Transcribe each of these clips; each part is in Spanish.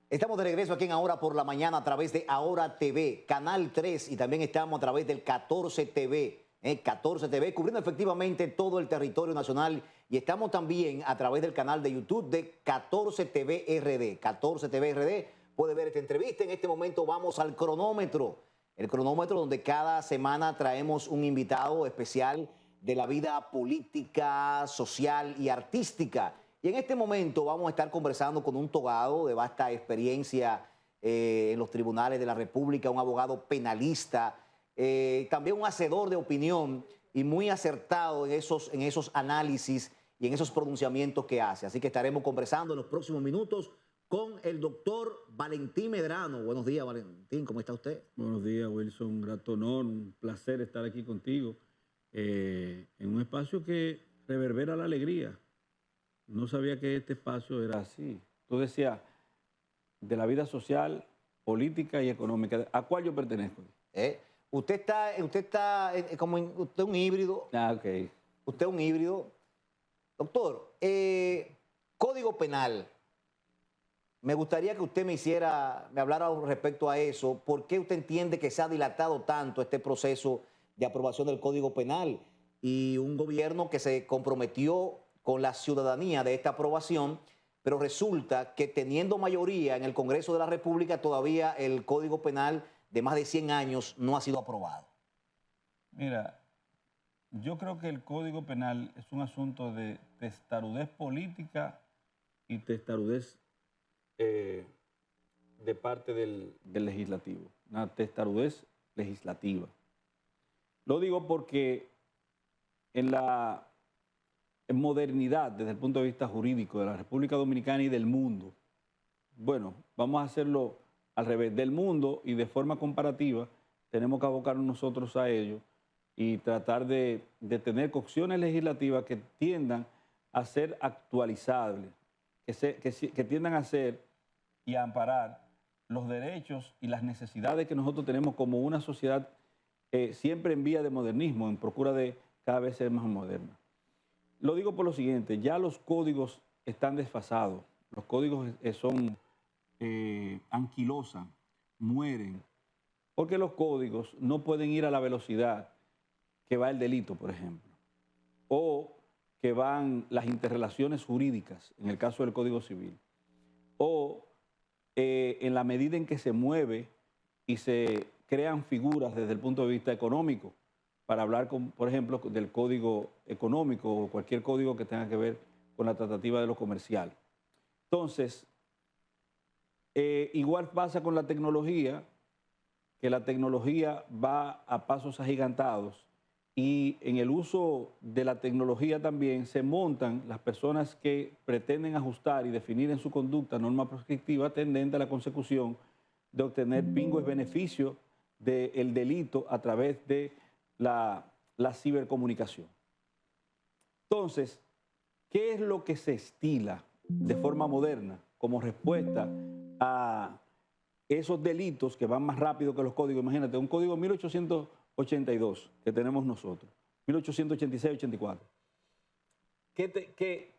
Estamos de regreso aquí en Ahora por la Mañana a través de Ahora TV, Canal 3 y también estamos a través del 14 TV, 14 TV, cubriendo efectivamente todo el territorio nacional y estamos también a través del canal de YouTube de 14 TV RD. 14 TV RD puede ver esta entrevista. En este momento vamos al cronómetro, el cronómetro donde cada semana traemos un invitado especial de la vida política, social y artística. Y en este momento vamos a estar conversando con un togado de vasta experiencia en los tribunales de la República, un abogado penalista, también un hacedor de opinión y muy acertado en esos análisis y en esos pronunciamientos que hace. Así que estaremos conversando en los próximos minutos con el doctor Valentín Medrano. Buenos días, Valentín, ¿cómo está usted? Buenos días, Wilson. Un grato honor, un placer estar aquí contigo en un espacio que reverbera la alegría. No sabía que este espacio era así. Tú decías, de la vida social, política y económica. ¿A cuál yo pertenezco? Usted está usted es un híbrido. Ah, ok. Usted es un híbrido. Doctor, Código Penal. Me gustaría que usted me hablara respecto a eso. ¿Por qué usted entiende que se ha dilatado tanto este proceso de aprobación del Código Penal y un gobierno que se comprometió con la ciudadanía de esta aprobación, pero resulta que teniendo mayoría en el Congreso de la República todavía el Código Penal de más de 100 años no ha sido aprobado? Mira, yo creo que el Código Penal es un asunto de testarudez política y testarudez de parte del legislativo, una testarudez legislativa. Lo digo porque en la modernidad, desde el punto de vista jurídico de la República Dominicana y del mundo, bueno, vamos a hacerlo al revés, del mundo, y de forma comparativa tenemos que abocarnos nosotros a ello y tratar de tener cocciones legislativas que tiendan a ser actualizables, que tiendan a ser y a amparar los derechos y las necesidades que nosotros tenemos como una sociedad siempre en vía de modernismo, en procura de cada vez ser más moderna. Lo digo por lo siguiente, ya los códigos están desfasados, los códigos anquilosan, mueren, porque los códigos no pueden ir a la velocidad que va el delito, por ejemplo, o que van las interrelaciones jurídicas, en el caso del Código Civil, o en la medida en que se mueve y se crean figuras desde el punto de vista económico, para hablar, por ejemplo, del código económico o cualquier código que tenga que ver con la tratativa de lo comercial. Entonces, igual pasa con la tecnología, que la tecnología va a pasos agigantados y en el uso de la tecnología también se montan las personas que pretenden ajustar y definir en su conducta norma prescriptiva tendente a la consecución de obtener pingües beneficios del delito a través de la cibercomunicación. Entonces, ¿qué es lo que se estila de forma moderna como respuesta a esos delitos que van más rápido que los códigos? Imagínate, un código 1882 que tenemos nosotros, 1886-84.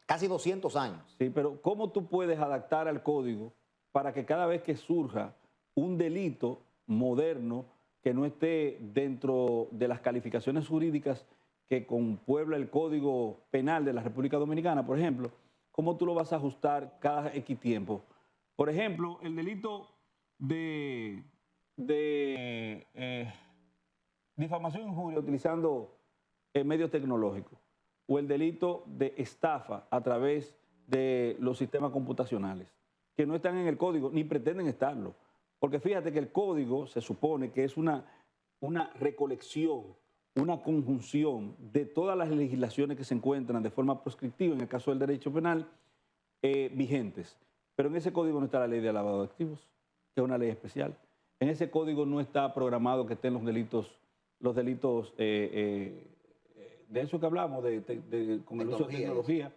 Casi 200 años. Sí, pero ¿cómo tú puedes adaptar al código para que cada vez que surja un delito moderno que no esté dentro de las calificaciones jurídicas que compuebla el Código Penal de la República Dominicana, por ejemplo, cómo tú lo vas a ajustar cada X tiempo? Por ejemplo, el delito de difamación e injuria utilizando medios tecnológicos, o el delito de estafa a través de los sistemas computacionales, que no están en el código ni pretenden estarlo. Porque fíjate que el código se supone que es una recolección, una conjunción de todas las legislaciones que se encuentran de forma proscriptiva, en el caso del derecho penal, vigentes. Pero en ese código no está la ley de lavado de activos, que es una ley especial. En ese código no está programado que estén los delitos de eso que hablamos, con el uso de tecnología.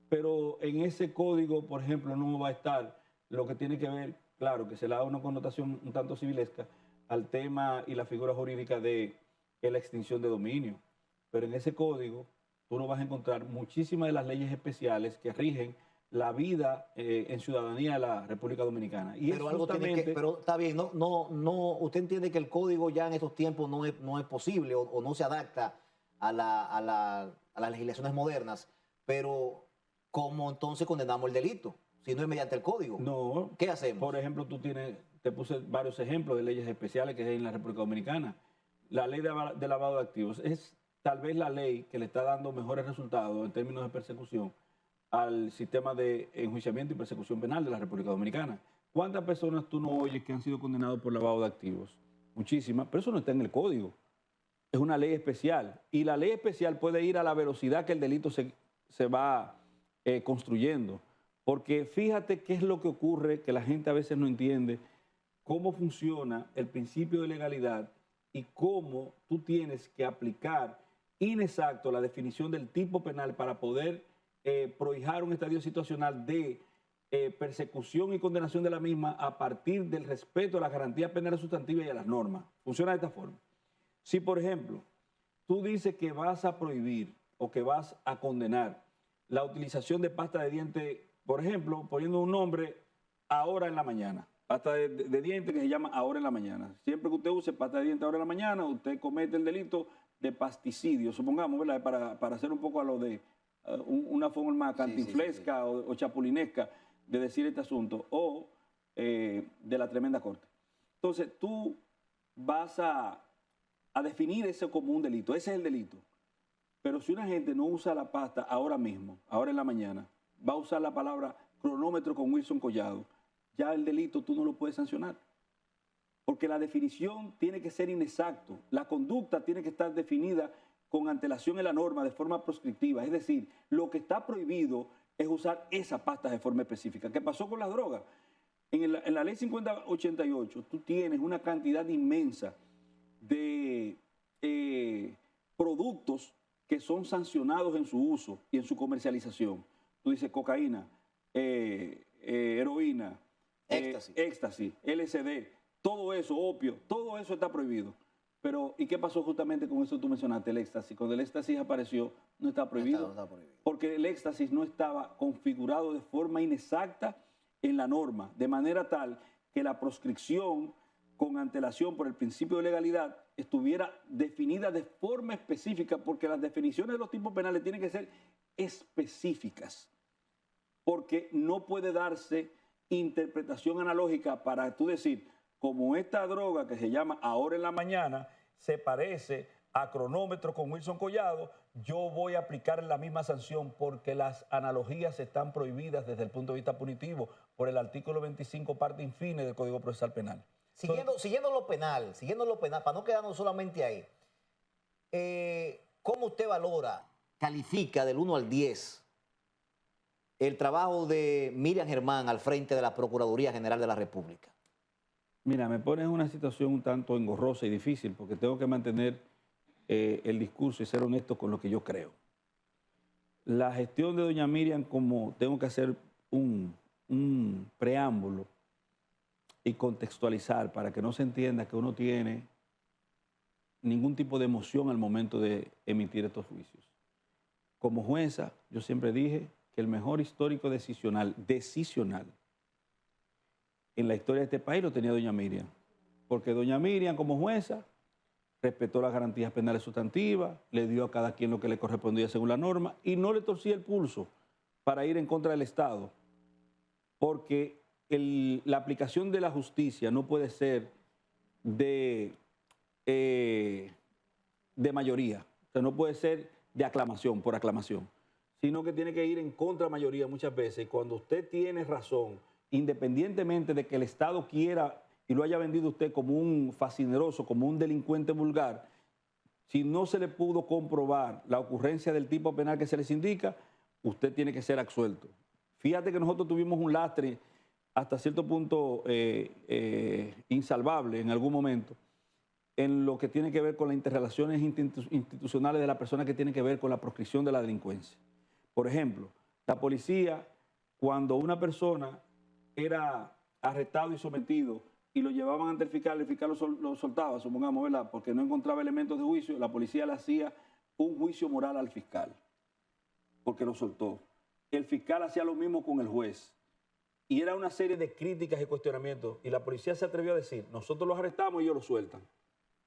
Pero en ese código, por ejemplo, no va a estar lo que tiene que ver, claro, que se le da una connotación un tanto civilesca al tema y la figura jurídica de la extinción de dominio. Pero en ese código tú no vas a encontrar muchísimas de las leyes especiales que rigen la vida en ciudadanía de la República Dominicana. Y Pero es algo tiene que, justamente, pero está bien, no, usted entiende que el código ya en estos tiempos no es posible o no se adapta a las legislaciones modernas, pero ¿cómo entonces condenamos el delito? Si no es mediante el código. no, ¿Qué hacemos? por ejemplo, te puse varios ejemplos de leyes especiales que hay en la República Dominicana. La ley de lavado de activos es tal vez la ley que le está dando mejores resultados en términos de persecución al sistema de enjuiciamiento y persecución penal de la República Dominicana. ¿Cuántas personas tú no oyes que han sido condenados por lavado de activos? Muchísimas, pero eso no está en el código. Es una ley especial. Y la ley especial puede ir a la velocidad que el delito se va construyendo. Porque fíjate qué es lo que ocurre, que la gente a veces no entiende, cómo funciona el principio de legalidad y cómo tú tienes que aplicar inexacto la definición del tipo penal para poder prohijar un estadio situacional de persecución y condenación de la misma a partir del respeto a las garantías penales sustantivas y a las normas. Funciona de esta forma. Si, por ejemplo, tú dices que vas a prohibir o que vas a condenar la utilización de pasta de diente, por ejemplo, poniendo un nombre ahora en la mañana, pasta de diente que se llama ahora en la mañana. Siempre que usted use pasta de diente ahora en la mañana, usted comete el delito de pasticidio, supongamos, ¿verdad? Para hacer un poco a lo de una forma cantinflesca o chapulinesca de decir este asunto, o de la tremenda corte. Entonces, tú vas a definir eso como un delito, ese es el delito. Pero si una gente no usa la pasta ahora mismo, ahora en la mañana, va a usar la palabra cronómetro con Wilson Collado, ya el delito tú no lo puedes sancionar. Porque la definición tiene que ser inexacto, la conducta tiene que estar definida con antelación en la norma de forma proscriptiva. Es decir, lo que está prohibido es usar esa pasta de forma específica. ¿Qué pasó con las drogas? En la ley 5088 tú tienes una cantidad inmensa de productos que son sancionados en su uso y en su comercialización. Tú dices cocaína, heroína, éxtasis, LSD, todo eso, opio, todo eso está prohibido. Pero, ¿y qué pasó justamente con eso que tú mencionaste, el éxtasis? Cuando el éxtasis apareció, no está prohibido. No está prohibido. Porque el éxtasis no estaba configurado de forma inexacta en la norma, de manera tal que la proscripción con antelación por el principio de legalidad estuviera definida de forma específica, porque las definiciones de los tipos penales tienen que ser específicas, porque no puede darse interpretación analógica para tú decir, como esta droga que se llama ahora en la mañana se parece a cronómetro con Wilson Collado, yo voy a aplicar la misma sanción porque las analogías están prohibidas desde el punto de vista punitivo por el artículo 25 parte infine del Código Procesal Penal. Siguiendo lo penal, para no quedarnos solamente ahí, ¿cómo usted valora, califica del 1 al 10 el trabajo de Miriam Germán al frente de la Procuraduría General de la República? Mira, me pones en una situación un tanto engorrosa y difícil porque tengo que mantener el discurso y ser honesto con lo que yo creo. La gestión de doña Miriam, como tengo que hacer un preámbulo y contextualizar para que no se entienda que uno tiene ningún tipo de emoción al momento de emitir estos juicios. Como jueza, yo siempre dije que el mejor histórico decisional en la historia de este país lo tenía doña Miriam, porque doña Miriam como jueza respetó las garantías penales sustantivas, le dio a cada quien lo que le correspondía según la norma y no le torcía el pulso para ir en contra del Estado, porque la aplicación de la justicia no puede ser de mayoría, o sea, no puede ser de aclamación, por aclamación, sino que tiene que ir en contra de mayoría muchas veces. Cuando usted tiene razón, independientemente de que el Estado quiera y lo haya vendido usted como un fascineroso, como un delincuente vulgar, si no se le pudo comprobar la ocurrencia del tipo penal que se les indica, usted tiene que ser absuelto. Fíjate que nosotros tuvimos un lastre hasta cierto punto insalvable en algún momento en lo que tiene que ver con las interrelaciones institucionales de la persona que tiene que ver con la proscripción de la delincuencia. Por ejemplo, la policía, cuando una persona era arrestado y sometido y lo llevaban ante el fiscal lo soltaba, supongamos, ¿verdad? Porque no encontraba elementos de juicio, la policía le hacía un juicio moral al fiscal, porque lo soltó. el fiscal hacía lo mismo con el juez. Y era una serie de críticas y cuestionamientos. Y la policía se atrevió a decir, nosotros los arrestamos y ellos los sueltan.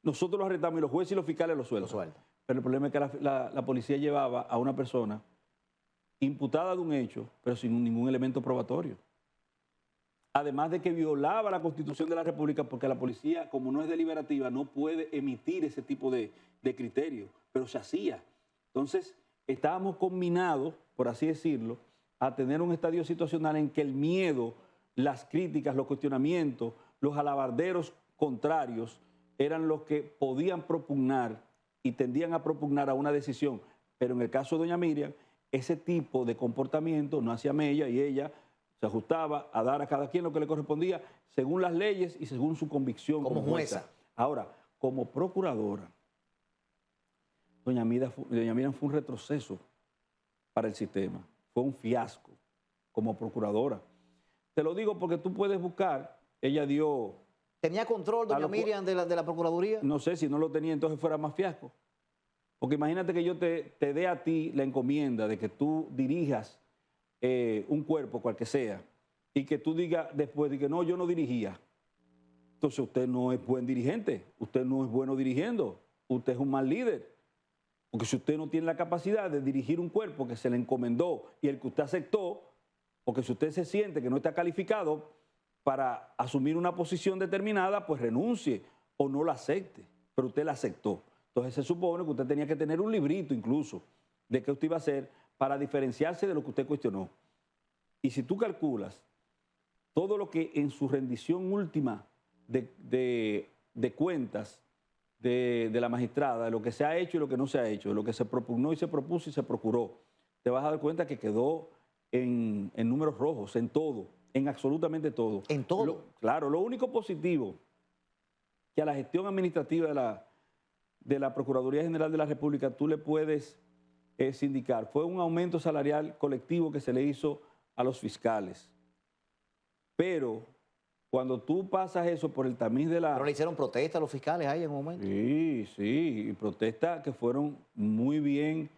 Nosotros los arrestamos y los jueces y los fiscales los sueltan. Pero el problema es que la policía llevaba a una persona imputada de un hecho, pero sin ningún elemento probatorio. Además de que violaba la Constitución de la República, porque la policía, como no es deliberativa, no puede emitir ese tipo de criterios, pero se hacía. Entonces, estábamos combinados, por así decirlo, a tener un estadio situacional en que el miedo, las críticas, los cuestionamientos, los alabarderos contrarios eran los que podían propugnar y tendían a propugnar a una decisión. Pero en el caso de doña Miriam, ese tipo de comportamiento no hacía mella y ella se ajustaba a dar a cada quien lo que le correspondía según las leyes y según su convicción como jueza. Ahora, como procuradora, doña Miriam fue un retroceso para el sistema. Fue un fiasco como procuradora. Te lo digo porque tú puedes buscar, ella dio... ¿Tenía control doña Miriam de la Procuraduría? No sé, si no lo tenía entonces fuera más fiasco. Porque imagínate que yo te dé a ti la encomienda de que tú dirijas un cuerpo, cual que sea, y que tú digas después de que no, yo no dirigía. Entonces usted no es buen dirigente, usted no es bueno dirigiendo, usted es un mal líder. Porque si usted no tiene la capacidad de dirigir un cuerpo que se le encomendó y el que usted aceptó, porque si usted se siente que no está calificado para asumir una posición determinada, pues renuncie o no la acepte, pero usted la aceptó. Entonces se supone que usted tenía que tener un librito incluso de qué usted iba a hacer para diferenciarse de lo que usted cuestionó. Y si tú calculas todo lo que en su rendición última de cuentas de la magistrada, de lo que se ha hecho y lo que no se ha hecho, de lo que se propugnó y se propuso y se procuró, te vas a dar cuenta que quedó en números rojos, en todo, en absolutamente todo. ¿En todo? Claro, lo único positivo que a la gestión administrativa de la Procuraduría General de la República tú le puedes sindicar fue un aumento salarial colectivo que se le hizo a los fiscales. Pero cuando tú pasas eso por el tamiz de la... ¿Pero le hicieron protesta a los fiscales ahí en un momento? Sí, sí, y protestas que fueron muy bien,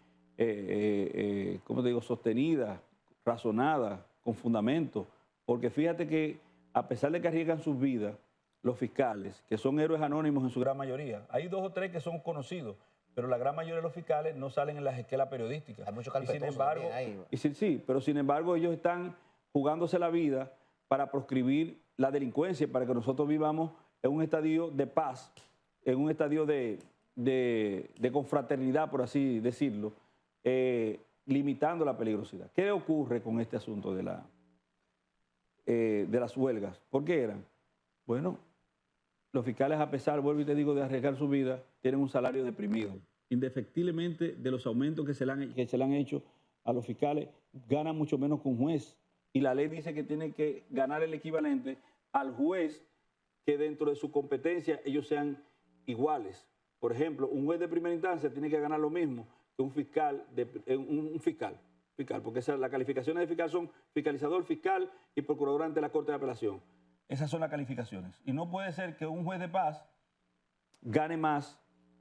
¿cómo te digo?, sostenidas, razonadas, con fundamento. Porque fíjate que a pesar de que arriesgan sus vidas, los fiscales, que son héroes anónimos en su gran mayoría, hay 2 o 3 que son conocidos, pero la gran mayoría de los fiscales no salen en las esquelas periodísticas. Hay muchos carpetosos sin embargo, ahí. sí, pero sin embargo ellos están jugándose la vida para proscribir la delincuencia, para que nosotros vivamos en un estadio de paz, en un estadio de confraternidad, por así decirlo, limitando la peligrosidad. ¿Qué ocurre con este asunto de las huelgas? ¿Por qué eran? Bueno, los fiscales, a pesar, vuelvo y te digo, de arriesgar su vida, tienen un salario deprimido. Indefectiblemente de los aumentos que se le han hecho a los fiscales, ganan mucho menos que un juez. Y la ley dice que tienen que ganar el equivalente al juez que dentro de su competencia ellos sean iguales. Por ejemplo, un juez de primera instancia tiene que ganar lo mismo que un fiscal, porque las calificaciones de fiscal son fiscalizador, fiscal y procurador ante la Corte de Apelación. Esas son las calificaciones. Y no puede ser que un juez de paz gane más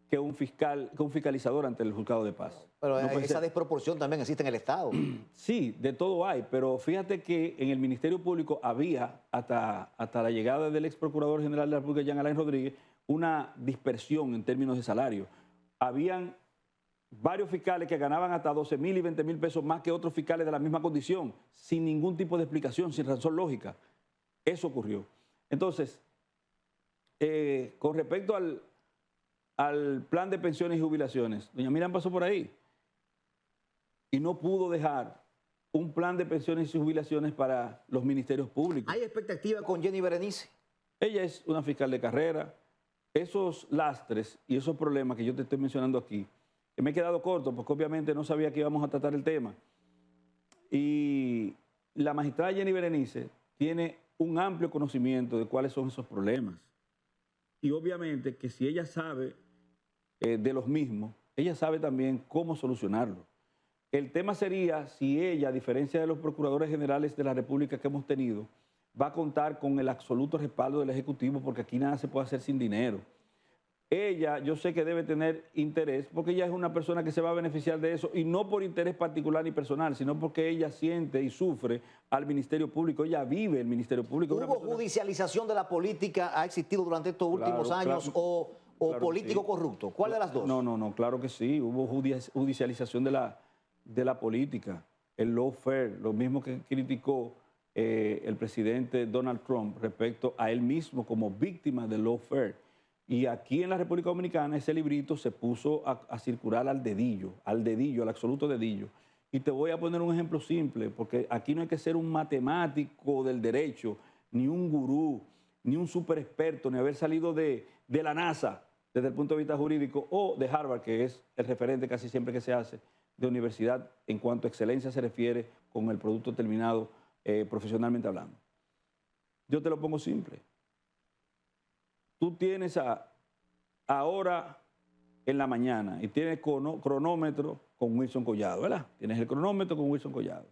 que un fiscalizador ante el juzgado de paz. Pero no esa desproporción también existe en el Estado. Sí, de todo hay, pero fíjate que en el Ministerio Público había, hasta la llegada del ex procurador general de la República, Jean Alain Rodríguez, una dispersión en términos de salario. Habían varios fiscales que ganaban hasta 12,000 y 20,000 pesos más que otros fiscales de la misma condición, sin ningún tipo de explicación, sin razón lógica. Eso ocurrió. Entonces, con respecto al plan de pensiones y jubilaciones, doña Miriam pasó por ahí y no pudo dejar un plan de pensiones y jubilaciones para los ministerios públicos. ¿Hay expectativa con Jenny Berenice? Ella es una fiscal de carrera. Esos lastres y esos problemas que yo te estoy mencionando aquí, que me he quedado corto porque obviamente no sabía que íbamos a tratar el tema. Y la magistrada Jenny Berenice tiene un amplio conocimiento de cuáles son esos problemas. Y obviamente que si ella sabe de los mismos, ella sabe también cómo solucionarlos. El tema sería si ella, a diferencia de los procuradores generales de la República que hemos tenido, va a contar con el absoluto respaldo del Ejecutivo, porque aquí nada se puede hacer sin dinero. ella, yo sé que debe tener interés, porque ella es una persona que se va a beneficiar de eso, y no por interés particular ni personal, sino porque ella siente y sufre al Ministerio Público, ella vive el Ministerio Público. ¿Hubo judicialización de la política, ha existido durante estos últimos años, o claro político sí. corrupto? ¿Cuál de las dos? No, claro que sí, hubo judicialización de la política, el lawfare, lo mismo que criticó el presidente Donald Trump respecto a él mismo como víctima del lawfare. Y aquí en la República Dominicana ese librito se puso a circular al dedillo, al absoluto dedillo. Y te voy a poner un ejemplo simple, porque aquí no hay que ser un matemático del derecho, ni un gurú, ni un super experto, ni haber salido de la NASA desde el punto de vista jurídico, o de Harvard, que es el referente casi siempre que se hace de universidad en cuanto a excelencia se refiere con el producto terminado profesionalmente hablando. Yo te lo pongo simple. Tú tienes ahora en la mañana y tienes cronómetro con Wilson Collado, ¿verdad? Tienes el cronómetro con Wilson Collado.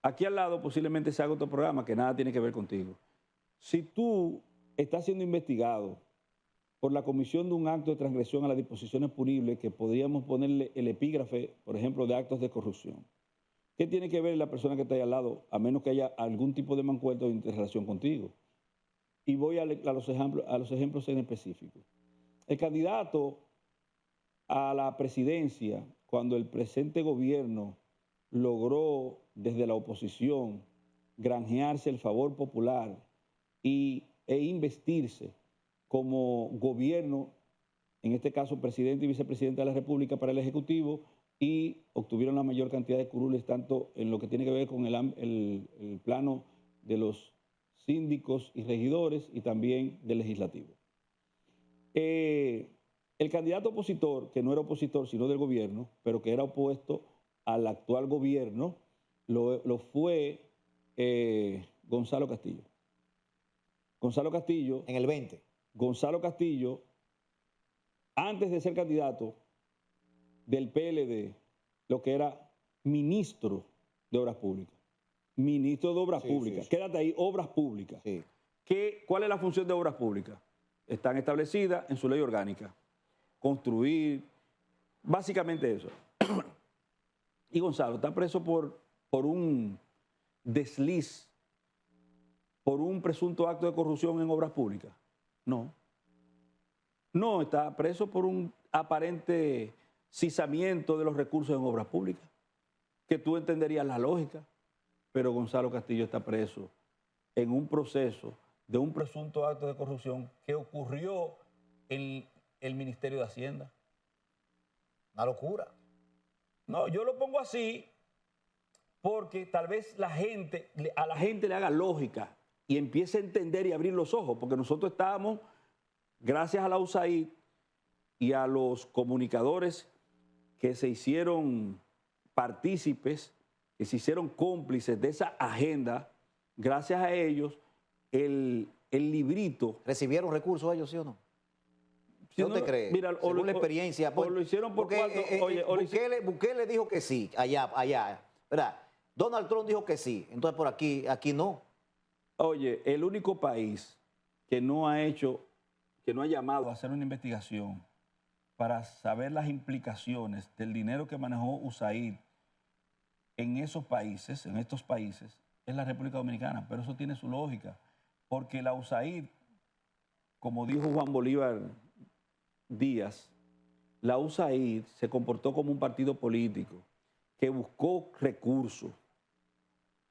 Aquí al lado posiblemente se haga otro programa que nada tiene que ver contigo. Si tú estás siendo investigado por la comisión de un acto de transgresión a las disposiciones punibles, que podríamos ponerle el epígrafe, por ejemplo, de actos de corrupción, ¿qué tiene que ver la persona que está ahí al lado, a menos que haya algún tipo de mancuerdo o interrelación contigo? Y voy a los ejemplos en específico. El candidato a la presidencia, cuando el presente gobierno logró desde la oposición granjearse el favor popular e investirse como gobierno, en este caso presidente y vicepresidente de la República para el Ejecutivo, y obtuvieron la mayor cantidad de curules, tanto en lo que tiene que ver con el plano de los síndicos y regidores y también del legislativo. El candidato opositor, que no era opositor sino del gobierno, pero que era opuesto al actual gobierno, lo fue Gonzalo Castillo. Gonzalo Castillo. En el 20. Gonzalo Castillo, antes de ser candidato del PLD, lo que era ministro de Obras Públicas. Ministro de Obras Públicas. Sí. Quédate ahí, Obras Públicas. Sí. ¿Cuál es la función de Obras Públicas? Están establecidas en su ley orgánica. Construir, básicamente eso. Y Gonzalo está preso por un desliz, por un presunto acto de corrupción en Obras Públicas. No. No, está preso por un aparente cisamiento de los recursos en Obras Públicas, que tú entenderías la lógica. Pero Gonzalo Castillo está preso en un proceso de un presunto acto de corrupción que ocurrió en el Ministerio de Hacienda. Una locura. No, yo lo pongo así porque tal vez a la gente le haga lógica y empiece a entender y abrir los ojos, porque nosotros estábamos, gracias a la USAID y a los comunicadores que se hicieron partícipes, que se hicieron cómplices de esa agenda, gracias a ellos, el librito... ¿Recibieron recursos ellos, sí o no? ¿No te crees? Mira, según la experiencia. O lo hicieron por Bukele dijo que sí, allá. ¿Verdad? Donald Trump dijo que sí, entonces por aquí no. Oye, el único país que no ha llamado a hacer una investigación para saber las implicaciones del dinero que manejó USAID en estos países, es la República Dominicana. Pero eso tiene su lógica, porque la USAID, como dijo Juan Bolívar Díaz, la USAID se comportó como un partido político que buscó recursos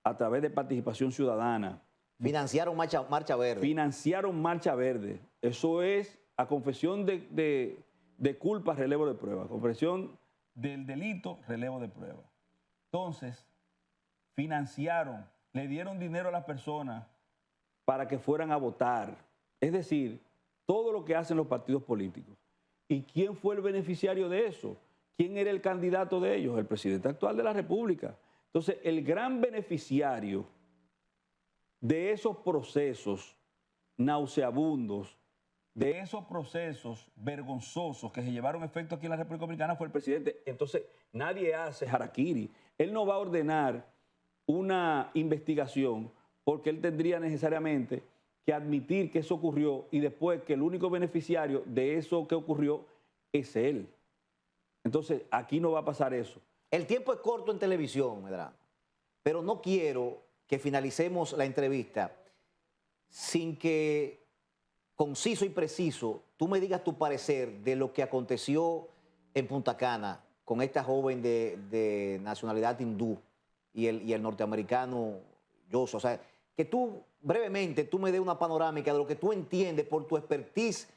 a través de participación ciudadana. Financiaron Marcha Verde. Financiaron Marcha Verde. Eso es a confesión de culpa, relevo de prueba. Confesión del delito, relevo de prueba. Entonces, financiaron, le dieron dinero a las personas para que fueran a votar. Es decir, todo lo que hacen los partidos políticos. ¿Y quién fue el beneficiario de eso? ¿Quién era el candidato de ellos? El presidente actual de la República. Entonces, el gran beneficiario de esos procesos nauseabundos, de esos procesos vergonzosos que se llevaron efecto aquí en la República Dominicana fue el presidente. Entonces, nadie hace harakiri. Él no va a ordenar una investigación porque él tendría necesariamente que admitir que eso ocurrió y después que el único beneficiario de eso que ocurrió es él. Entonces, aquí no va a pasar eso. El tiempo es corto en televisión, Medrano, pero no quiero que finalicemos la entrevista sin que, conciso y preciso, tú me digas tu parecer de lo que aconteció en Punta Cana con esta joven de nacionalidad hindú y el norteamericano Joshua. O sea, que tú brevemente tú me des una panorámica de lo que tú entiendes por tu expertise,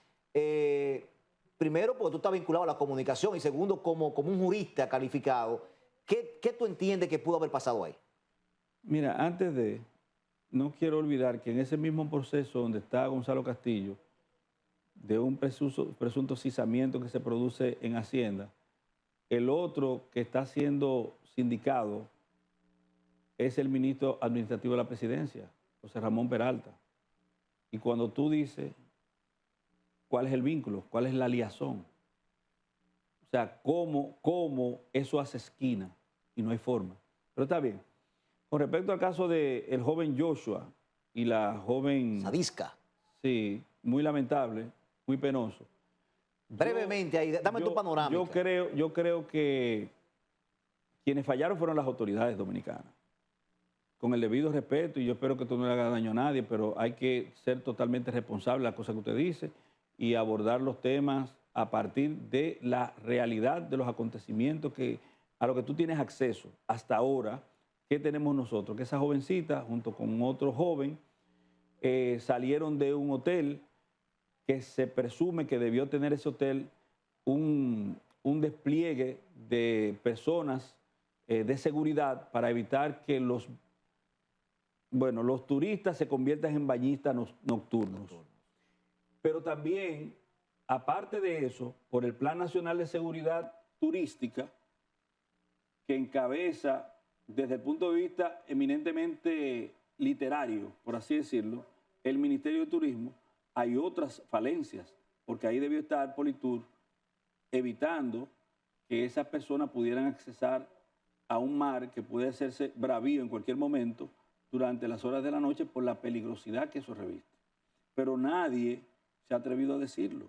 primero porque tú estás vinculado a la comunicación y segundo como un jurista calificado. ¿Qué tú entiendes que pudo haber pasado ahí? Mira, no quiero olvidar que en ese mismo proceso donde está Gonzalo Castillo, de un presunto cisamiento que se produce en Hacienda, el otro que está siendo sindicado es el ministro administrativo de la presidencia, José Ramón Peralta. Y cuando tú dices cuál es el vínculo, cuál es la liazón, o sea, cómo eso hace esquina y no hay forma. Pero está bien. Con respecto al caso del joven Joshua y la joven... Sadisca. Sí, muy lamentable, muy penoso. Brevemente, ahí, dame tu panorámica. Yo creo que quienes fallaron fueron las autoridades dominicanas. Con el debido respeto, y yo espero que esto no le haga daño a nadie, pero hay que ser totalmente responsable de las cosas que usted dice y abordar los temas a partir de la realidad de los acontecimientos a lo que tú tienes acceso hasta ahora. ¿Qué tenemos nosotros? Que esa jovencita, junto con otro joven, salieron de un hotel que se presume que debió tener ese hotel un despliegue de personas de seguridad para evitar que los turistas se conviertan en bañistas nocturnos. Pero también, aparte de eso, por el Plan Nacional de Seguridad Turística, que encabeza desde el punto de vista eminentemente literario, por así decirlo, el Ministerio de Turismo, hay otras falencias, porque ahí debió estar Politur evitando que esas personas pudieran accesar a un mar que puede hacerse bravío en cualquier momento durante las horas de la noche por la peligrosidad que eso reviste. Pero nadie se ha atrevido a decirlo,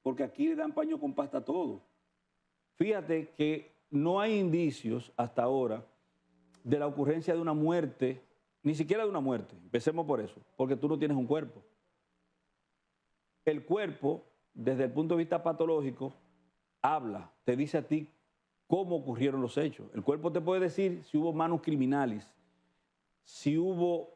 porque aquí le dan paño con pasta a todo. Fíjate que no hay indicios hasta ahora de la ocurrencia de una muerte, ni siquiera de una muerte, empecemos por eso, porque tú no tienes un cuerpo. El cuerpo, desde el punto de vista patológico, habla, te dice a ti cómo ocurrieron los hechos. El cuerpo te puede decir si hubo manos criminales, si hubo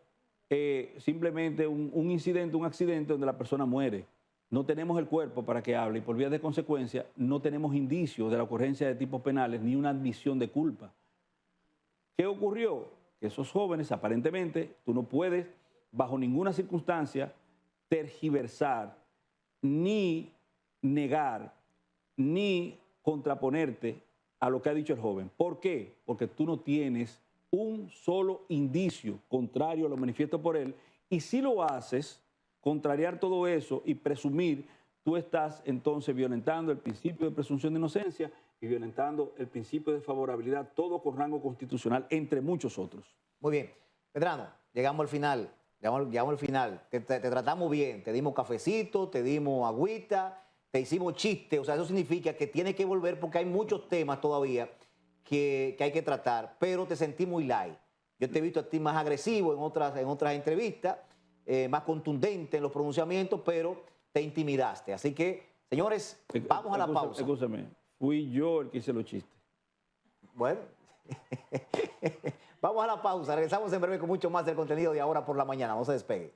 simplemente un incidente, un accidente donde la persona muere. No tenemos el cuerpo para que hable y por vía de consecuencia no tenemos indicios de la ocurrencia de tipos penales ni una admisión de culpa. ¿Qué ocurrió? Que esos jóvenes, aparentemente, tú no puedes, bajo ninguna circunstancia, tergiversar, ni negar, ni contraponerte a lo que ha dicho el joven. ¿Por qué? Porque tú no tienes un solo indicio contrario a lo manifiesto por él, y si lo haces, contrariar todo eso y presumir, tú estás entonces violentando el principio de presunción de inocencia y violentando el principio de favorabilidad, todo con rango constitucional, entre muchos otros. Muy bien. Medrano, llegamos al final. Llegamos al final. Te tratamos bien. Te dimos cafecito, te dimos agüita, te hicimos chiste. O sea, eso significa que tienes que volver porque hay muchos temas todavía que hay que tratar, pero te sentí muy light. Yo te he visto a ti más agresivo en otras entrevistas, más contundente en los pronunciamientos, pero te intimidaste. Así que, señores, vamos a la pausa. Escúchame, fui yo el que hice los chistes. Bueno, vamos a la pausa. Regresamos en breve con mucho más del contenido de Ahora por la Mañana. No se despegue.